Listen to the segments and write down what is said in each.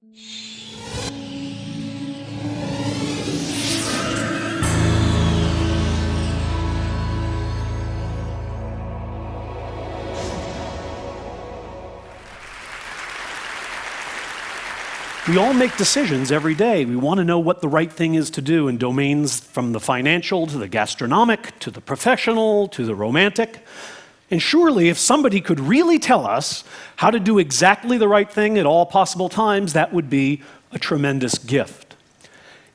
We all make decisions every day. We want to know what the right thing is to do in domains from the financial to the gastronomic to the professional to the romantic. And surely, if somebody could really tell us how to do exactly the right thing at all possible times, that would be a tremendous gift.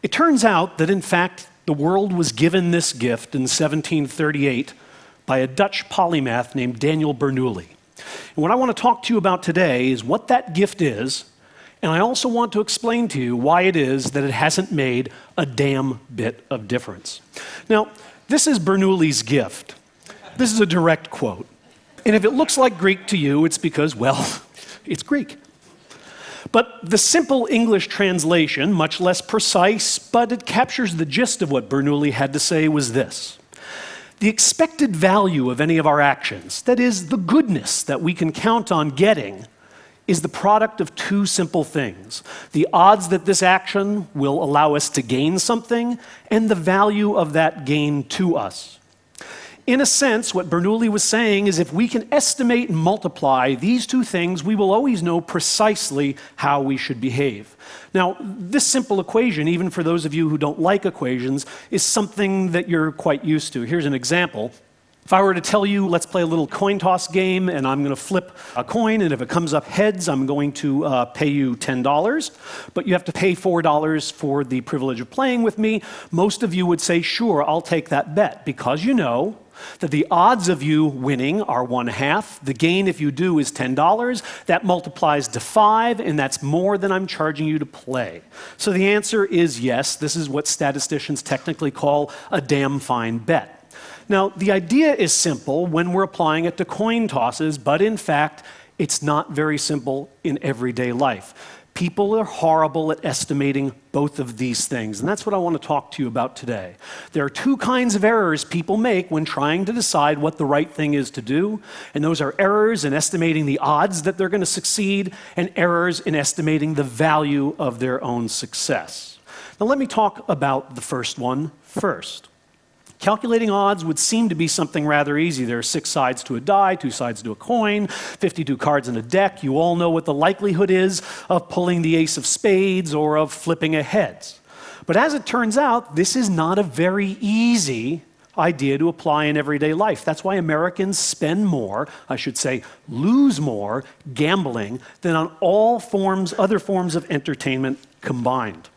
It turns out that, in fact, the world was given this gift in 1738 by a Dutch polymath named Daniel Bernoulli. And what I want to talk to you about today is what that gift is, and I also want to explain to you why it is that it hasn't made a damn bit of difference. Now, this is Bernoulli's gift. This is a direct quote. And if it looks like Greek to you, it's because, well, it's Greek. But the simple English translation, much less precise, but it captures the gist of what Bernoulli had to say, was this: the expected value of any of our actions, that is, the goodness that we can count on getting, is the product of two simple things: the odds that this action will allow us to gain something, and the value of that gain to us. In a sense, what Bernoulli was saying is if we can estimate and multiply these two things, we will always know precisely how we should behave. Now, this simple equation, even for those of you who don't like equations, is something that you're quite used to. Here's an example. If I were to tell you, let's play a little coin toss game, and I'm going to flip a coin, and if it comes up heads, I'm going to pay you $10, but you have to pay $4 for the privilege of playing with me, most of you would say, sure, I'll take that bet, because you know that the odds of you winning are 1/2. The gain, if you do, is $10. That multiplies to 5, and that's more than I'm charging you to play. So the answer is yes. This is what statisticians technically call a damn fine bet. Now, the idea is simple when we're applying it to coin tosses, but in fact, it's not very simple in everyday life. People are horrible at estimating both of these things, and that's what I want to talk to you about today. There are two kinds of errors people make when trying to decide what the right thing is to do, and those are errors in estimating the odds that they're going to succeed and errors in estimating the value of their own success. Now, let me talk about the first one first. Calculating odds would seem to be something rather easy. There are 6 sides to a die, 2 sides to a coin, 52 cards in a deck. You all know what the likelihood is of pulling the ace of spades or of flipping a heads. But as it turns out, this is not a very easy idea to apply in everyday life. That's why Americans spend more, I should say, lose more gambling than on all other forms of entertainment combined.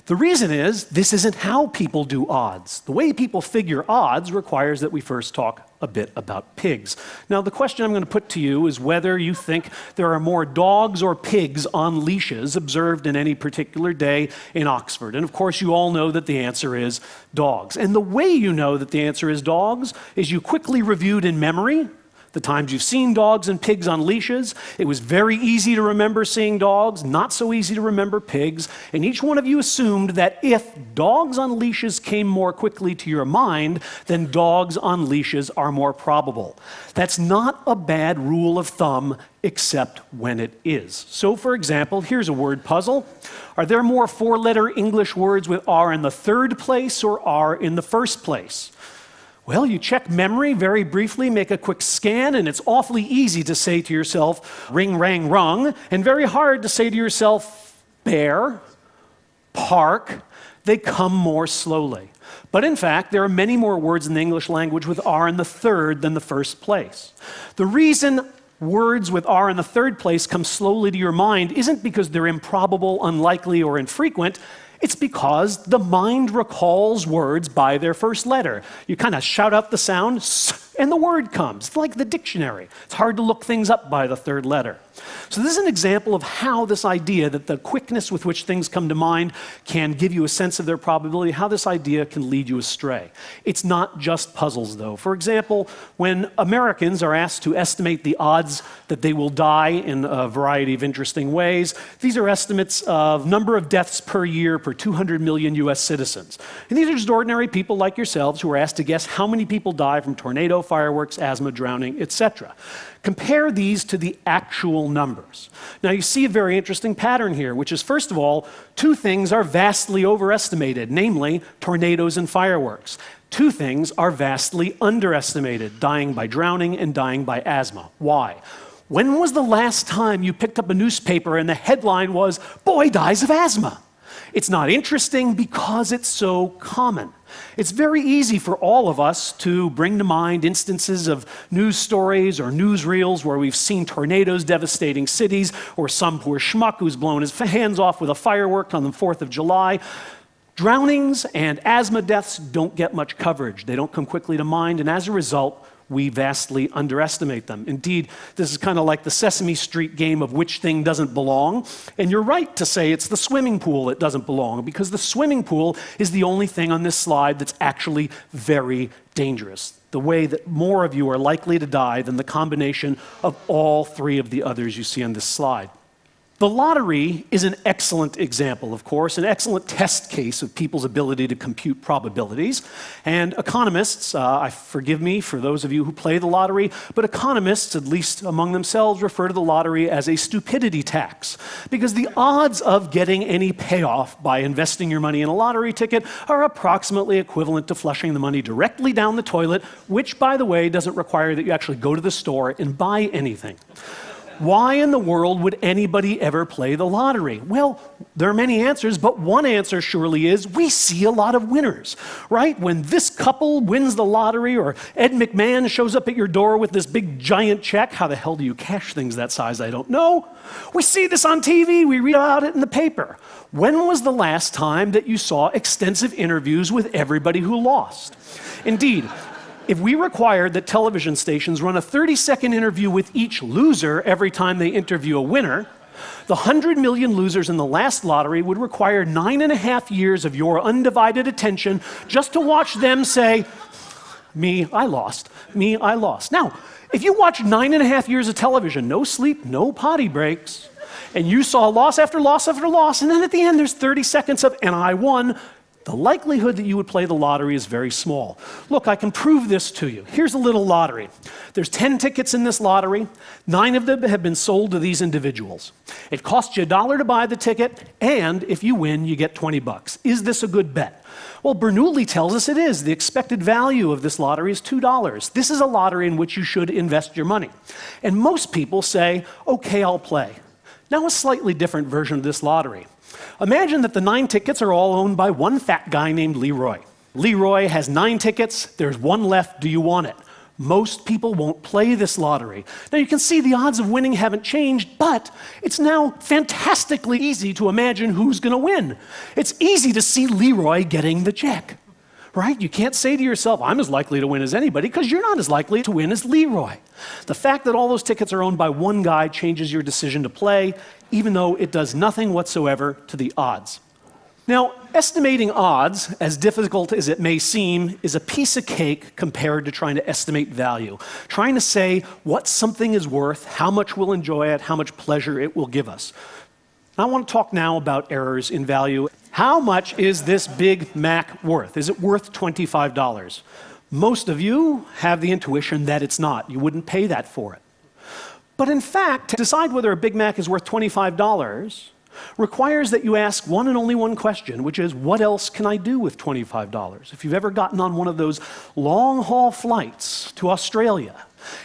The reason is, this isn't how people do odds. The way people figure odds requires that we first talk a bit about pigs. Now, the question I'm going to put to you is whether you think there are more dogs or pigs on leashes observed in any particular day in Oxford. And of course, you all know that the answer is dogs. And the way you know that the answer is dogs is you quickly reviewed in memory the times you've seen dogs and pigs on leashes. It was very easy to remember seeing dogs, not so easy to remember pigs, and each one of you assumed that if dogs on leashes came more quickly to your mind, then dogs on leashes are more probable. That's not a bad rule of thumb, except when it is. So, for example, here's a word puzzle. Are there more 4-letter English words with R in the third place or R in the first place? Well, you check memory very briefly, make a quick scan, and it's awfully easy to say to yourself, ring, rang, rung, and very hard to say to yourself, bear, park. They come more slowly. But in fact, there are many more words in the English language with R in the third than the first place. The reason words with R in the third place come slowly to your mind isn't because they're improbable, unlikely, or infrequent. It's because the mind recalls words by their first letter. You kind of shout out the sound, and the word comes. It's like the dictionary. It's hard to look things up by the third letter. So this is an example of how this idea that the quickness with which things come to mind can give you a sense of their probability, how this idea can lead you astray. It's not just puzzles, though. For example, when Americans are asked to estimate the odds that they will die in a variety of interesting ways, these are estimates of number of deaths per year per 200 million US citizens. And these are just ordinary people like yourselves who are asked to guess how many people die from tornado, fireworks, asthma, drowning, etc. Compare these to the actual actual numbers. Now you see a very interesting pattern here, which is, first of all, two things are vastly overestimated, namely tornadoes and fireworks. Two things are vastly underestimated, dying by drowning and dying by asthma. Why? When was the last time you picked up a newspaper and the headline was, "Boy dies of asthma"? It's not interesting because it's so common. It's very easy for all of us to bring to mind instances of news stories or newsreels where we've seen tornadoes devastating cities, or some poor schmuck who's blown his hands off with a firework on the 4th of July. Drownings and asthma deaths don't get much coverage. They don't come quickly to mind, and as a result, we vastly underestimate them. Indeed, this is kind of like the Sesame Street game of which thing doesn't belong. And you're right to say it's the swimming pool that doesn't belong, because the swimming pool is the only thing on this slide that's actually very dangerous. The way that more of you are likely to die than the combination of all three of the others you see on this slide. The lottery is an excellent example, of course, an excellent test case of people's ability to compute probabilities. And economists, forgive me for those of you who play the lottery, but economists, at least among themselves, refer to the lottery as a stupidity tax, because the odds of getting any payoff by investing your money in a lottery ticket are approximately equivalent to flushing the money directly down the toilet, which, by the way, doesn't require that you actually go to the store and buy anything. Why in the world would anybody ever play the lottery? Well, there are many answers, but one answer surely is we see a lot of winners, right? When this couple wins the lottery, or Ed McMahon shows up at your door with this big giant check. How the hell do you cash things that size? I don't know. We see this on TV. We read about it in the paper. When was the last time that you saw extensive interviews with everybody who lost? Indeed, if we required that television stations run a 30-second interview with each loser every time they interview a winner, the 100 million losers in the last lottery would require 9.5 years of your undivided attention just to watch them say, "Me, I lost. Me, I lost." Now, if you watch 9.5 years of television, no sleep, no potty breaks, and you saw loss after loss after loss, and then at the end there's 30 seconds of, "and I won," the likelihood that you would play the lottery is very small. Look, I can prove this to you. Here's a little lottery. There's 10 tickets in this lottery. 9 of them have been sold to these individuals. It costs you $1 to buy the ticket, and if you win, you get $20. Is this a good bet? Well, Bernoulli tells us it is. The expected value of this lottery is $2. This is a lottery in which you should invest your money. And most people say, "Okay, I'll play." Now, a slightly different version of this lottery. Imagine that the 9 tickets are all owned by one fat guy named Leroy. Leroy has 9 tickets. There's 1 left. Do you want it? Most people won't play this lottery. Now, you can see the odds of winning haven't changed, but it's now fantastically easy to imagine who's going to win. It's easy to see Leroy getting the check, right? You can't say to yourself, "I'm as likely to win as anybody," because you're not as likely to win as Leroy. The fact that all those tickets are owned by one guy changes your decision to play, even though it does nothing whatsoever to the odds. Now, estimating odds, as difficult as it may seem, is a piece of cake compared to trying to estimate value. Trying to say what something is worth, how much we'll enjoy it, how much pleasure it will give us. I want to talk now about errors in value. How much is this Big Mac worth? Is it worth $25? Most of you have the intuition that it's not. You wouldn't pay that for it. But in fact, to decide whether a Big Mac is worth $25 requires that you ask one and only one question, which is, what else can I do with $25? If you've ever gotten on one of those long-haul flights to Australia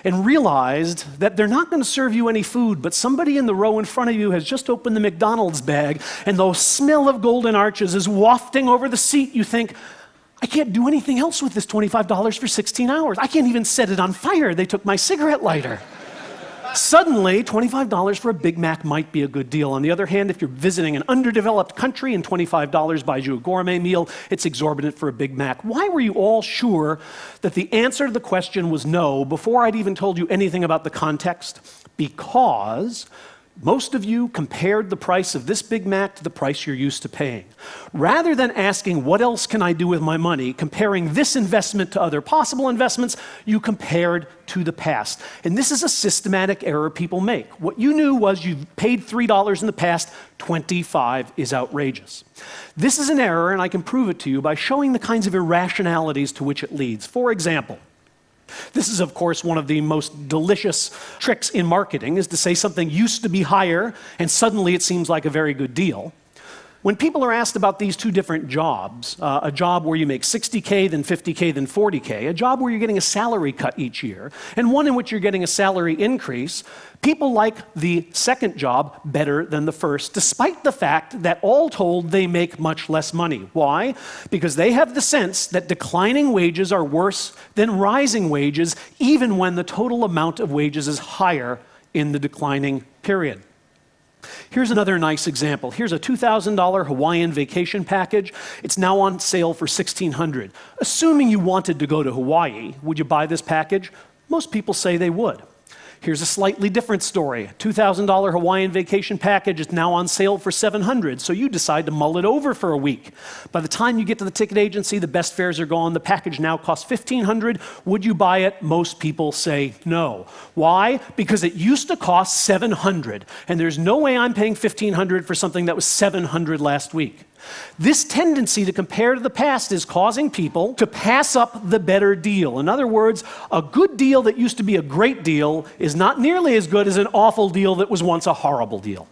and realized that they're not going to serve you any food, but somebody in the row in front of you has just opened the McDonald's bag and the smell of Golden Arches is wafting over the seat, you think, I can't do anything else with this $25 for 16 hours. I can't even set it on fire. They took my cigarette lighter. Suddenly, $25 for a Big Mac might be a good deal. On the other hand, if you're visiting an underdeveloped country and $25 buys you a gourmet meal, it's exorbitant for a Big Mac. Why were you all sure that the answer to the question was no before I'd even told you anything about the context? Because most of you compared the price of this Big Mac to the price you're used to paying. Rather than asking, what else can I do with my money, comparing this investment to other possible investments, you compared to the past. And this is a systematic error people make. What you knew was you paid $3 in the past, $25 is outrageous. This is an error, and I can prove it to you by showing the kinds of irrationalities to which it leads. For example, This is, of course, one of the most delicious tricks in marketing, is to say something used to be higher, and suddenly it seems like a very good deal. When people are asked about these two different jobs, a job where you make 60K, then 50K, then 40K, a job where you're getting a salary cut each year, and one in which you're getting a salary increase, people like the second job better than the first, despite the fact that all told they make much less money. Why? Because they have the sense that declining wages are worse than rising wages, even when the total amount of wages is higher in the declining period. Here's another nice example. Here's a $2,000 Hawaiian vacation package. It's now on sale for $1,600. Assuming you wanted to go to Hawaii, would you buy this package? Most people say they would. Here's a slightly different story. $2,000 Hawaiian vacation package is now on sale for $700, so you decide to mull it over for a week. By the time you get to the ticket agency, the best fares are gone. The package now costs $1,500. Would you buy it? Most people say no. Why? Because it used to cost $700, and there's no way I'm paying $1,500 for something that was $700 last week. This tendency to compare to the past is causing people to pass up the better deal. In other words, a good deal that used to be a great deal is not nearly as good as an awful deal that was once a horrible deal.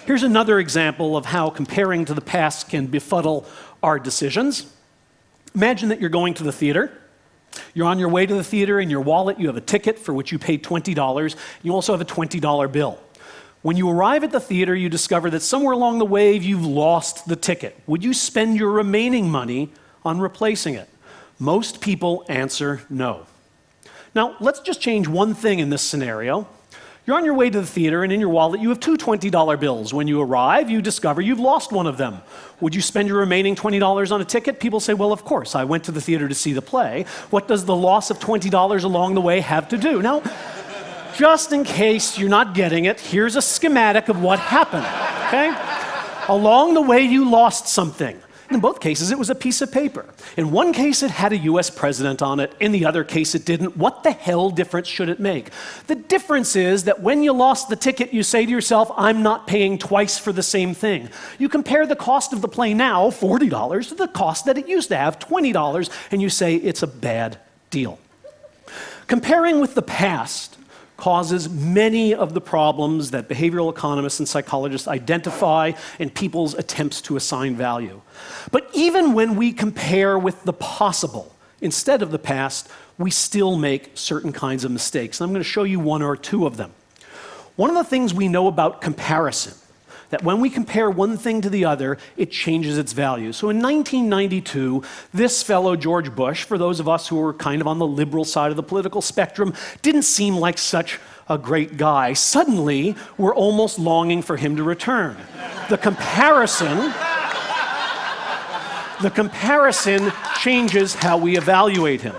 Here's another example of how comparing to the past can befuddle our decisions. Imagine that you're going to the theater. You're on your way to the theater. In your wallet, you have a ticket for which you paid $20. You also have a $20 bill. When you arrive at the theater, you discover that somewhere along the way, you've lost the ticket. Would you spend your remaining money on replacing it? Most people answer no. Now, let's just change one thing in this scenario. You're on your way to the theater, and in your wallet, you have two $20 bills. When you arrive, you discover you've lost one of them. Would you spend your remaining $20 on a ticket? People say, well, of course, I went to the theater to see the play. What does the loss of $20 along the way have to do? Now, just in case you're not getting it, here's a schematic of what happened, okay? Along the way, you lost something. In both cases, it was a piece of paper. In one case, it had a US president on it. In the other case, it didn't. What the hell difference should it make? The difference is that when you lost the ticket, you say to yourself, I'm not paying twice for the same thing. You compare the cost of the play now, $40, to the cost that it used to have, $20, and you say it's a bad deal. Comparing with the past causes many of the problems that behavioral economists and psychologists identify in people's attempts to assign value. But even when we compare with the possible instead of the past, we still make certain kinds of mistakes. And I'm going to show you one or two of them. One of the things we know about comparison, that when we compare one thing to the other, it changes its value. So in 1992, this fellow, George Bush, for those of us who were kind of on the liberal side of the political spectrum, didn't seem like such a great guy. Suddenly, we're almost longing for him to return. The comparison changes how we evaluate him.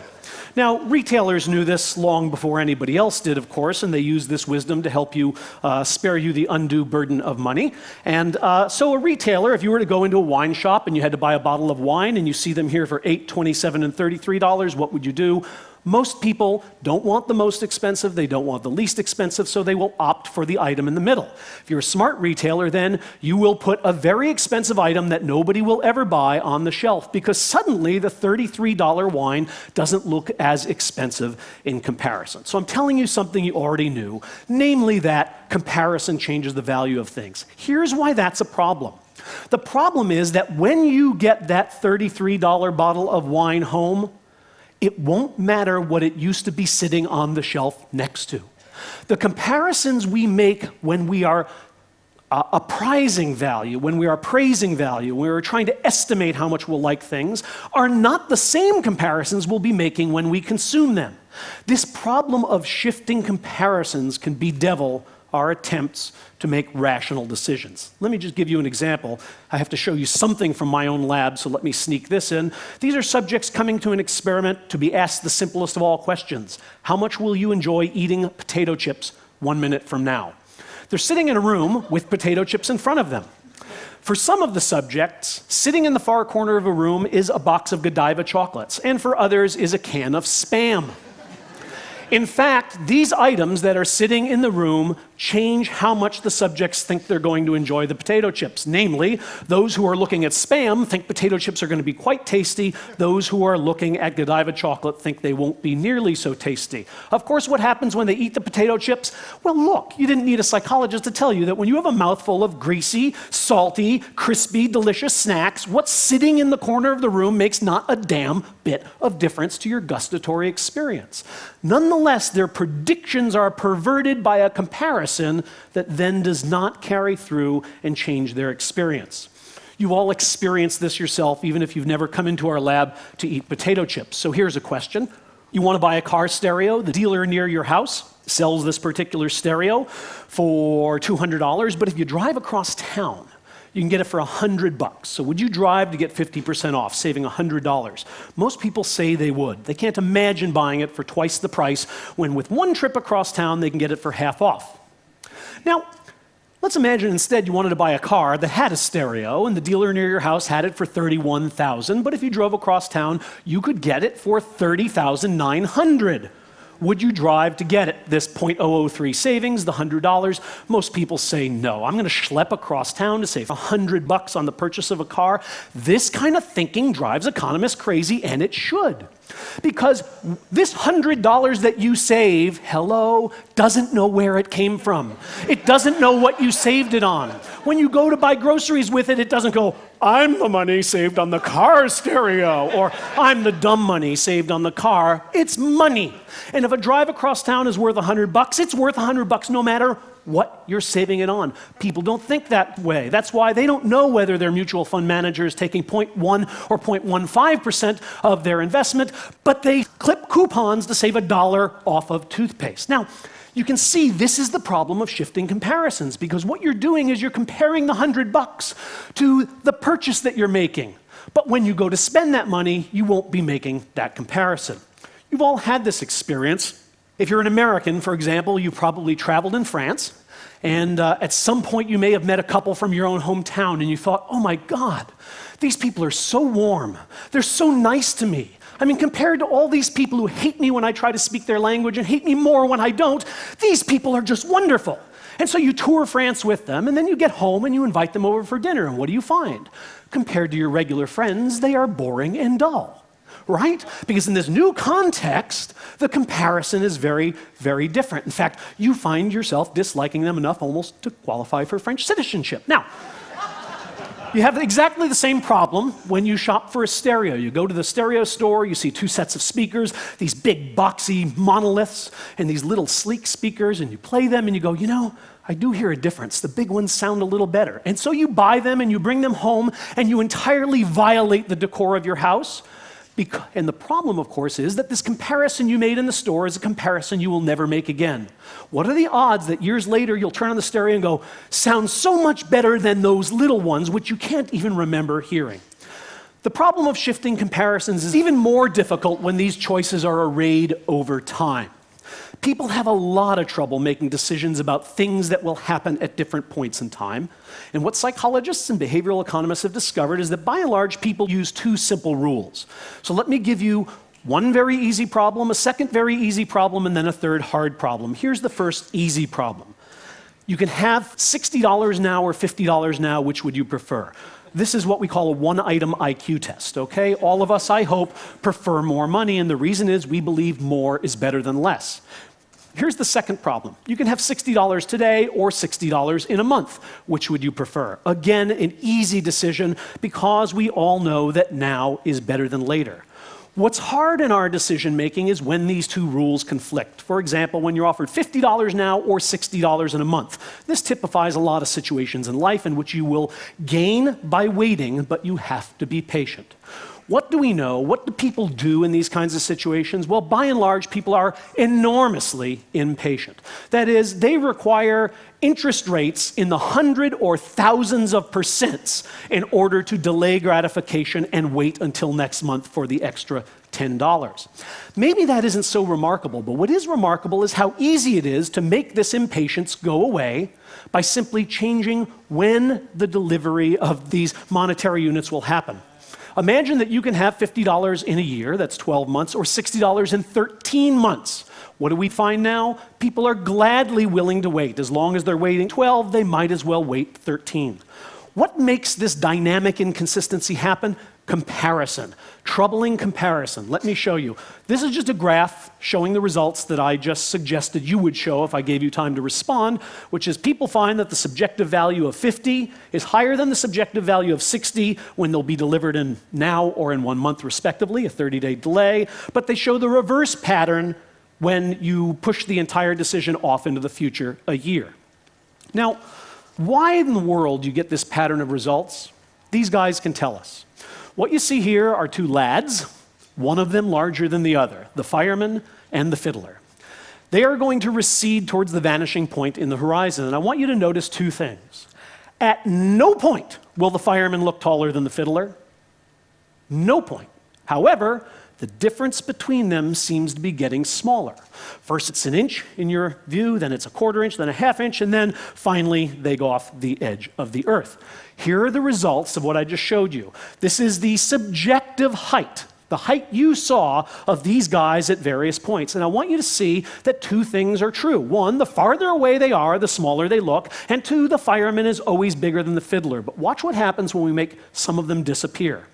Now, retailers knew this long before anybody else did, of course, and they used this wisdom to help you spare you the undue burden of money. And so a retailer, if you were to go into a wine shop and you had to buy a bottle of wine and you see them here for $8, $27, and $33, what would you do? Most people don't want the most expensive, they don't want the least expensive, so they will opt for the item in the middle. If you're a smart retailer, then you will put a very expensive item that nobody will ever buy on the shelf, because suddenly the $33 wine doesn't look as expensive in comparison. So I'm telling you something you already knew, namely that comparison changes the value of things. Here's why that's a problem. The problem is that when you get that $33 bottle of wine home, it won't matter what it used to be sitting on the shelf next to. The comparisons we make when we are appraising value, when we are appraising value, when we're trying to estimate how much we'll like things, are not the same comparisons we'll be making when we consume them. This problem of shifting comparisons can bedevil our attempts to make rational decisions. Let me just give you an example. I have to show you something from my own lab, so let me sneak this in. These are subjects coming to an experiment to be asked the simplest of all questions. How much will you enjoy eating potato chips 1 minute from now? They're sitting in a room with potato chips in front of them. For some of the subjects, sitting in the far corner of a room is a box of Godiva chocolates, and for others is a can of Spam. In fact, these items that are sitting in the room change how much the subjects think they're going to enjoy the potato chips. Namely, those who are looking at Spam think potato chips are going to be quite tasty. Those who are looking at Godiva chocolate think they won't be nearly so tasty. Of course, what happens when they eat the potato chips? Well, look, you didn't need a psychologist to tell you that when you have a mouthful of greasy, salty, crispy, delicious snacks, what's sitting in the corner of the room makes not a damn bit of difference to your gustatory experience. Nonetheless, their predictions are perverted by a comparison that then does not carry through and change their experience. You've all experienced this yourself, even if you've never come into our lab to eat potato chips. So here's a question. You want to buy a car stereo? The dealer near your house sells this particular stereo for $200, but if you drive across town, you can get it for $100. So would you drive to get 50% off, saving $100? Most people say they would. They can't imagine buying it for twice the price when with one trip across town they can get it for half off. Now, let's imagine instead you wanted to buy a car that had a stereo and the dealer near your house had it for $31,000, but if you drove across town, you could get it for $30,900. Would you drive to get it? This .003 savings, the $100, most people say no. I'm going to schlep across town to save $100 on the purchase of a car. This kind of thinking drives economists crazy, and it should. Because this $100 that you save, hello, doesn't know where it came from. It doesn't know what you saved it on. When you go to buy groceries with it, it doesn't go, I'm the money saved on the car stereo, or I'm the dumb money saved on the car. It's money. And if a drive across town is worth $100, it's worth $100 no matter what you're saving it on. People don't think that way. That's why they don't know whether their mutual fund manager is taking 0.1 or 0.15% of their investment, but they clip coupons to save $1 off of toothpaste. Now, you can see this is the problem of shifting comparisons, because what you're doing is you're comparing the $100 to the purchase that you're making. But when you go to spend that money, you won't be making that comparison. You've all had this experience. If you're an American, for example, you've probably traveled in France, and at some point you may have met a couple from your own hometown, and you thought, oh my God, these people are so warm. They're so nice to me. I mean, compared to all these people who hate me when I try to speak their language and hate me more when I don't, these people are just wonderful. And so you tour France with them, and then you get home and you invite them over for dinner, and what do you find? Compared to your regular friends, they are boring and dull. Right? Because in this new context, the comparison is very, very different. In fact, you find yourself disliking them enough almost to qualify for French citizenship. Now, you have exactly the same problem when you shop for a stereo. You go to the stereo store, you see two sets of speakers, these big boxy monoliths, and these little sleek speakers, and you play them and you go, you know, I do hear a difference. The big ones sound a little better. And so you buy them and you bring them home and you entirely violate the decor of your house. And the problem, of course, is that this comparison you made in the store is a comparison you will never make again. What are the odds that years later you'll turn on the stereo and go, sounds so much better than those little ones, which you can't even remember hearing? The problem of shifting comparisons is even more difficult when these choices are arrayed over time. People have a lot of trouble making decisions about things that will happen at different points in time. And what psychologists and behavioral economists have discovered is that by and large, people use two simple rules. So let me give you one very easy problem, a second very easy problem, and then a third hard problem. Here's the first easy problem. You can have $60 now or $50 now, which would you prefer? This is what we call a one-item IQ test, okay? All of us, I hope, prefer more money, and the reason is we believe more is better than less. Here's the second problem. You can have $60 today or $60 in a month. Which would you prefer? Again, an easy decision because we all know that now is better than later. What's hard in our decision-making is when these two rules conflict. For example, when you're offered $50 now or $60 in a month. This typifies a lot of situations in life in which you will gain by waiting, but you have to be patient. What do we know? What do people do in these kinds of situations? Well, by and large, people are enormously impatient. That is, they require interest rates in the hundred or thousands of percents in order to delay gratification and wait until next month for the extra $10. Maybe that isn't so remarkable, but what is remarkable is how easy it is to make this impatience go away by simply changing when the delivery of these monetary units will happen. Imagine that you can have $50 in a year, that's 12 months, or $60 in 13 months. What do we find now? People are gladly willing to wait. As long as they're waiting 12, they might as well wait 13. What makes this dynamic inconsistency happen? Comparison. Troubling comparison. Let me show you. This is just a graph showing the results that I just suggested you would show if I gave you time to respond, which is people find that the subjective value of 50 is higher than the subjective value of 60 when they'll be delivered in now or in 1 month respectively, a 30-day delay, but they show the reverse pattern when you push the entire decision off into the future a year. Now, why in the world do you get this pattern of results? These guys can tell us. What you see here are two lads, one of them larger than the other, the fireman and the fiddler. They are going to recede towards the vanishing point in the horizon, and I want you to notice two things. At no point will the fireman look taller than the fiddler. No point. However, the difference between them seems to be getting smaller. First it's an inch in your view, then it's a quarter inch, then a half inch, and then finally they go off the edge of the earth. Here are the results of what I just showed you. This is the subjective height, the height you saw of these guys at various points. And I want you to see that two things are true. One, the farther away they are, the smaller they look. And two, the fireman is always bigger than the fiddler. But watch what happens when we make some of them disappear.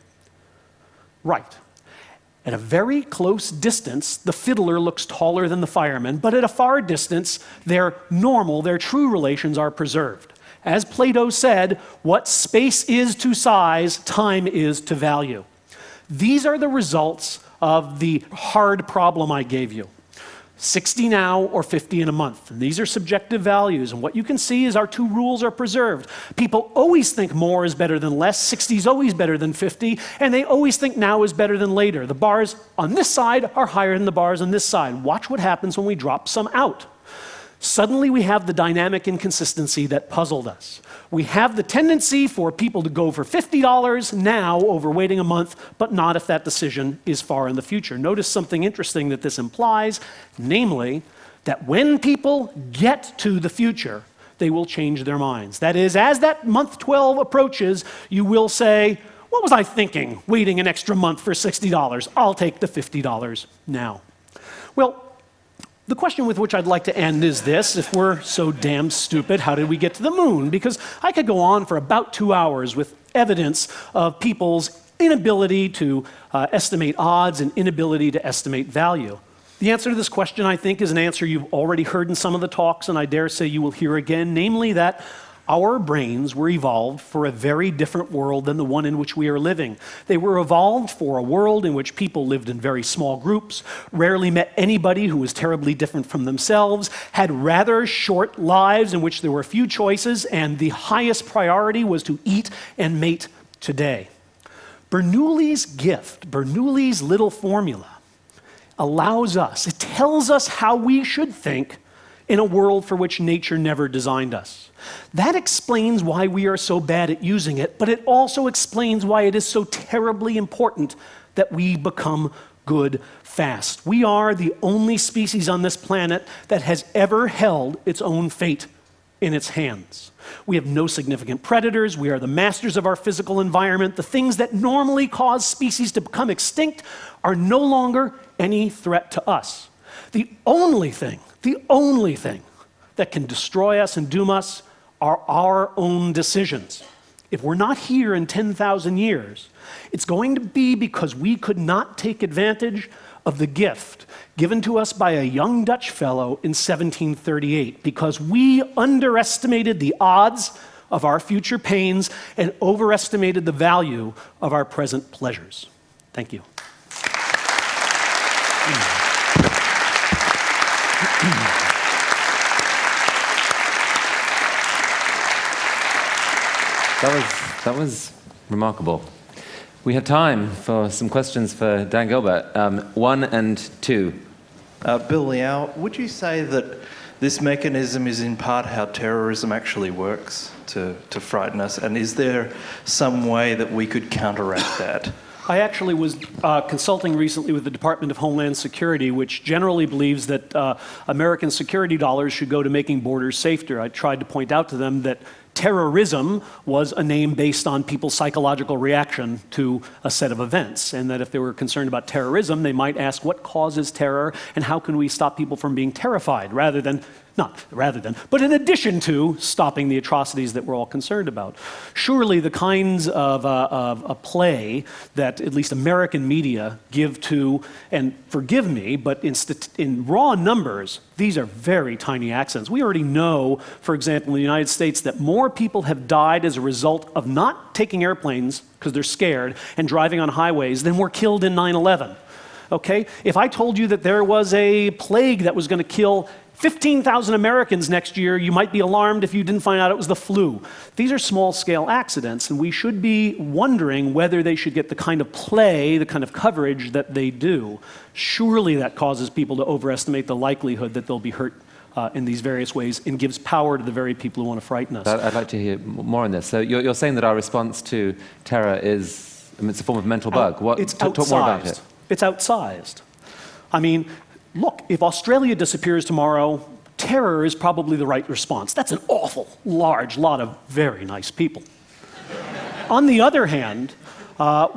Right. At a very close distance, the fiddler looks taller than the fireman, but at a far distance, their normal, their true relations are preserved. As Plato said, what space is to size, time is to value. These are the results of the hard problem I gave you. 60 now or 50 in a month. And these are subjective values, and what you can see is our two rules are preserved. People always think more is better than less, 60 is always better than 50, and they always think now is better than later. The bars on this side are higher than the bars on this side. Watch what happens when we drop some out. Suddenly we have the dynamic inconsistency that puzzled us. We have the tendency for people to go for $50 now over waiting a month, but not if that decision is far in the future. Notice something interesting that this implies, namely, that when people get to the future, they will change their minds. That is, as that month 12 approaches, you will say, what was I thinking, waiting an extra month for $60? I'll take the $50 now. Well, the question with which I'd like to end is this: if we're so damn stupid, how did we get to the moon? Because I could go on for about 2 hours with evidence of people's inability to estimate odds and inability to estimate value. The answer to this question, I think, is an answer you've already heard in some of the talks, and I dare say you will hear again, namely that our brains were evolved for a very different world than the one in which we are living. They were evolved for a world in which people lived in very small groups, rarely met anybody who was terribly different from themselves, had rather short lives in which there were few choices, and the highest priority was to eat and mate today. Bernoulli's gift, Bernoulli's little formula, allows us, it tells us how we should think in a world for which nature never designed us. That explains why we are so bad at using it, but it also explains why it is so terribly important that we become good fast. We are the only species on this planet that has ever held its own fate in its hands. We have no significant predators. We are the masters of our physical environment. The things that normally cause species to become extinct are no longer any threat to us. The only thing that can destroy us and doom us are our own decisions. If we're not here in 10,000 years, it's going to be because we could not take advantage of the gift given to us by a young Dutch fellow in 1738, because we underestimated the odds of our future pains and overestimated the value of our present pleasures. Thank you. That was remarkable. We have time for some questions for Dan Gilbert. 1 and 2. Bill Liao, would you say that this mechanism is in part how terrorism actually works to frighten us? And is there some way that we could counteract that? I actually was consulting recently with the Department of Homeland Security, which generally believes that American security dollars should go to making borders safer. I tried to point out to them that terrorism was a name based on people's psychological reaction to a set of events, and that if they were concerned about terrorism, they might ask what causes terror and how can we stop people from being terrified, but in addition to stopping the atrocities that we're all concerned about. Surely the kinds of a play that at least American media give to, and forgive me, but in raw numbers, these are very tiny accidents. We already know, for example, in the United States, that more people have died as a result of not taking airplanes because they're scared and driving on highways than were killed in 9/11. Okay? If I told you that there was a plague that was going to kill 15,000 Americans next year, you might be alarmed if you didn't find out it was the flu. These are small-scale accidents, and we should be wondering whether they should get the kind of play, the kind of coverage that they do. Surely that causes people to overestimate the likelihood that they'll be hurt in these various ways and gives power to the very people who want to frighten us. I'd like to hear more on this. So you're saying that our response to terror is, I mean, it's a form of mental bug. Talk more about it. It's outsized. I mean, look, if Australia disappears tomorrow, terror is probably the right response. That's an awful large lot of very nice people. On the other hand,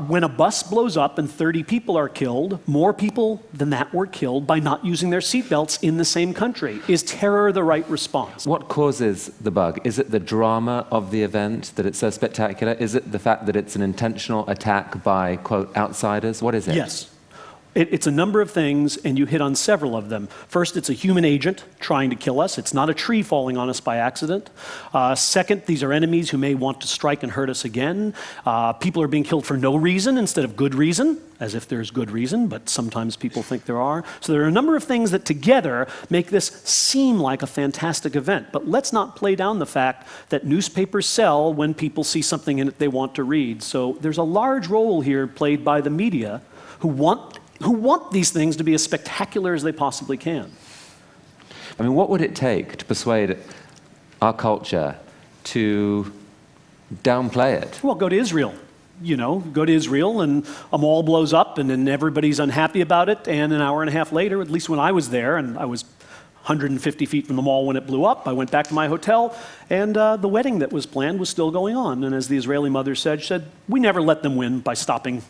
when a bus blows up and 30 people are killed, more people than that were killed by not using their seatbelts in the same country. Is terror the right response? What causes the bug? Is it the drama of the event, that it's so spectacular? Is it the fact that it's an intentional attack by, quote, outsiders? What is it? Yes. It's a number of things, and you hit on several of them. First, it's a human agent trying to kill us. It's not a tree falling on us by accident. Second, these are enemies who may want to strike and hurt us again. People are being killed for no reason instead of good reason, as if there's good reason, but sometimes people think there are. So there are a number of things that together make this seem like a fantastic event. But let's not play down the fact that newspapers sell when people see something in it they want to read. So there's a large role here played by the media who want these things to be as spectacular as they possibly can. I mean, what would it take to persuade our culture to downplay it? Well, go to Israel. You know, go to Israel and a mall blows up and then everybody's unhappy about it, and an hour and a half later, at least when I was there, and I was 150 feet from the mall when it blew up, I went back to my hotel, and the wedding that was planned was still going on. And as the Israeli mother said, we never let them win by stopping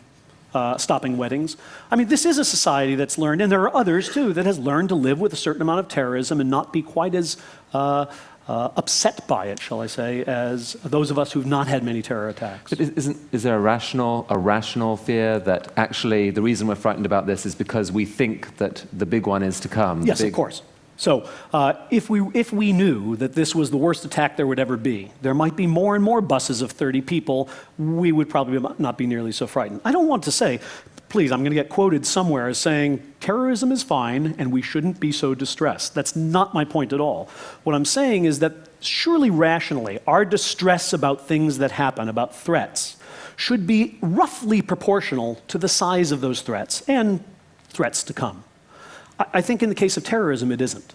weddings. I mean, this is a society that's learned, and there are others too, that has learned to live with a certain amount of terrorism and not be quite as upset by it, shall I say, as those of us who've not had many terror attacks. But is there a rational fear that actually the reason we're frightened about this is because we think that the big one is to come? Yes, of course. So if we knew that this was the worst attack there would ever be, there might be more and more buses of 30 people, we would probably not be nearly so frightened. I don't want to say, please, I'm going to get quoted somewhere as saying terrorism is fine and we shouldn't be so distressed. That's not my point at all. What I'm saying is that surely rationally, our distress about things that happen, about threats, should be roughly proportional to the size of those threats and threats to come. I think in the case of terrorism, it isn't.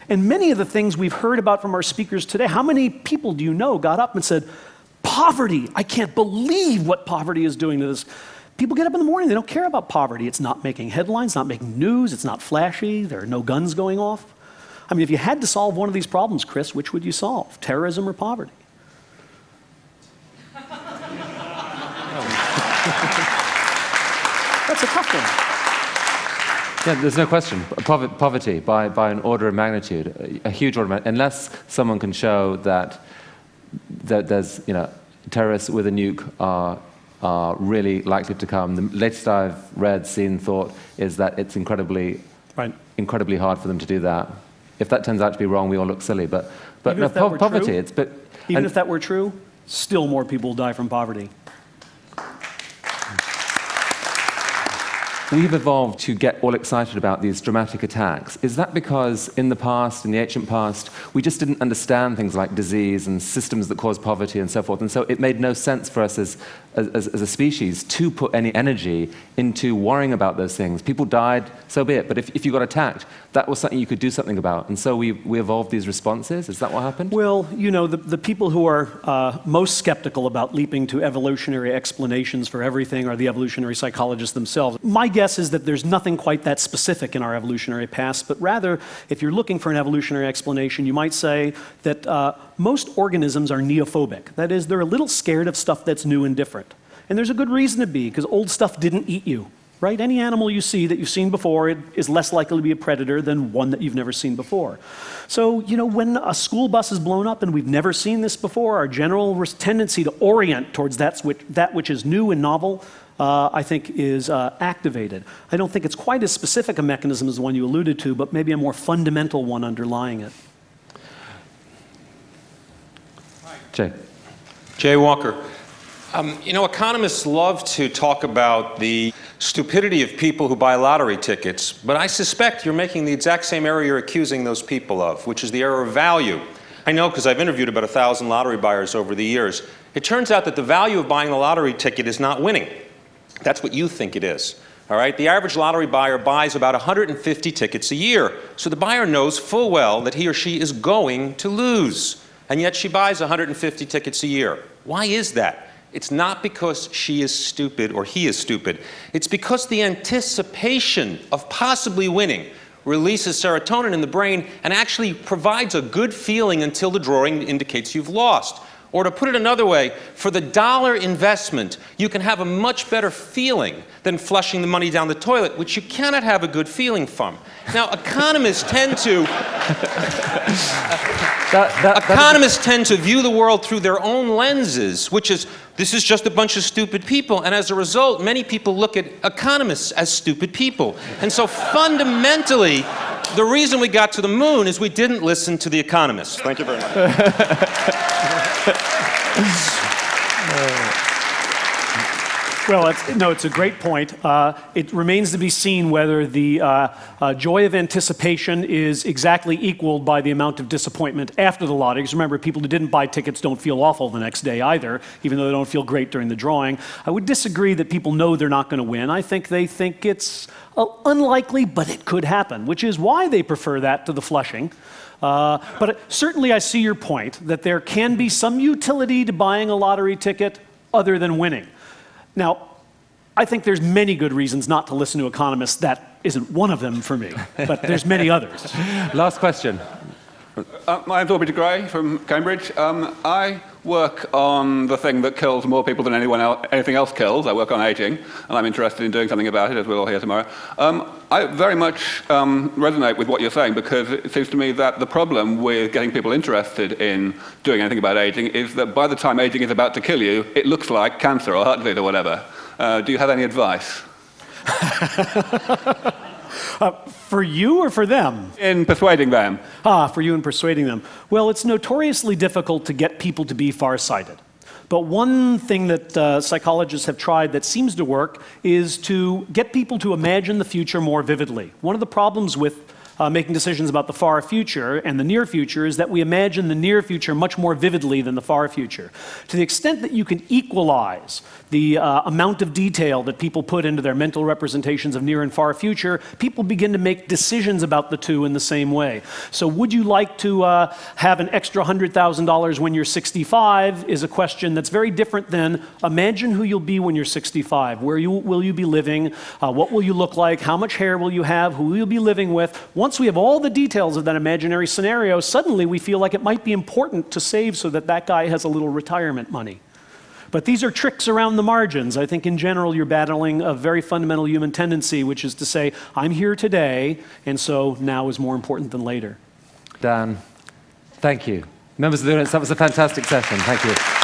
And many of the things we've heard about from our speakers today, how many people do you know got up and said, poverty, I can't believe what poverty is doing to this. People get up in the morning, they don't care about poverty. It's not making headlines, not making news, it's not flashy, there are no guns going off. I mean, if you had to solve one of these problems, Chris, which would you solve, terrorism or poverty? That's a tough one. Yeah, there's no question. Poverty by an order of magnitude, a huge order of magnitude. Unless someone can show that there's, terrorists with a nuke are really likely to come. The latest I've read, seen, thought is that it's incredibly hard for them to do that. If that turns out to be wrong, we all look silly. But no, poverty. Even if that were true, still more people will die from poverty. We've evolved to get all excited about these dramatic attacks. Is that because in the past, in the ancient past, we just didn't understand things like disease and systems that cause poverty and so forth, and so it made no sense for us as a species to put any energy into worrying about those things? People died, so be it, but if you got attacked, that was something you could do something about, and so we evolved these responses? Is that what happened? Well, the people who are most skeptical about leaping to evolutionary explanations for everything are the evolutionary psychologists themselves. My guess guess is that there's nothing quite that specific in our evolutionary past, but rather, if you're looking for an evolutionary explanation, you might say that most organisms are neophobic. That is, they're a little scared of stuff that's new and different. And there's a good reason to be, because old stuff didn't eat you. Right? Any animal you see that you've seen before is less likely to be a predator than one that you've never seen before. So, you know, when a school bus is blown up and we've never seen this before, our general tendency to orient towards that which is new and novel, I think, is activated. I don't think it's quite as specific a mechanism as the one you alluded to, but maybe a more fundamental one underlying it. Jay. Jay Walker. You know, economists love to talk about the stupidity of people who buy lottery tickets, but I suspect you're making the exact same error you're accusing those people of, which is the error of value. I know because I've interviewed about 1,000 lottery buyers over the years. It turns out that the value of buying the lottery ticket is not winning. That's what you think it is. All right? The average lottery buyer buys about 150 tickets a year, so the buyer knows full well that he or she is going to lose, and yet she buys 150 tickets a year. Why is that? It's not because she is stupid or he is stupid. It's because the anticipation of possibly winning releases serotonin in the brain and actually provides a good feeling until the drawing indicates you've lost. Or to put it another way, for the dollar investment, you can have a much better feeling than flushing the money down the toilet, which you cannot have a good feeling from. Now, economists tend to economists tend to view the world through their own lenses, which is, this is just a bunch of stupid people, and as a result, many people look at economists as stupid people. And so fundamentally, the reason we got to the moon is we didn't listen to the economists. Thank you very much. Well, it's a great point. It remains to be seen whether the joy of anticipation is exactly equaled by the amount of disappointment after the lottery. Because remember, people who didn't buy tickets don't feel awful the next day either, even though they don't feel great during the drawing. I would disagree that people know they're not going to win. I think they think it's unlikely, but it could happen, which is why they prefer that to the flushing. But certainly I see your point, that there can be some utility to buying a lottery ticket other than winning. Now, I think there's many good reasons not to listen to economists. That isn't one of them for me, but there's many others. Last question. My name's Aubrey Gray from Cambridge. I work on the thing that kills more people than anything else kills. I work on aging, and I'm interested in doing something about it, as we'll all hear tomorrow. I very much resonate with what you're saying, because it seems to me that the problem with getting people interested in doing anything about aging is that by the time aging is about to kill you, it looks like cancer or heart disease or whatever. Do you have any advice? For you or for them? In persuading them. For you in persuading them. Well, it's notoriously difficult to get people to be farsighted. But one thing that psychologists have tried that seems to work is to get people to imagine the future more vividly. One of the problems with making decisions about the far future and the near future is that we imagine the near future much more vividly than the far future. To the extent that you can equalize the amount of detail that people put into their mental representations of near and far future, people begin to make decisions about the two in the same way. So would you like to have an extra $100,000 when you're 65 is a question that's very different than imagine who you'll be when you're 65. Where will you be living? What will you look like? How much hair will you have? Who will you be living with? Once we have all the details of that imaginary scenario, suddenly we feel like it might be important to save so that that guy has a little retirement money. But these are tricks around the margins. I think in general you're battling a very fundamental human tendency, which is to say, I'm here today, and so now is more important than later. Dan, thank you. Members of the audience, that was a fantastic session. Thank you.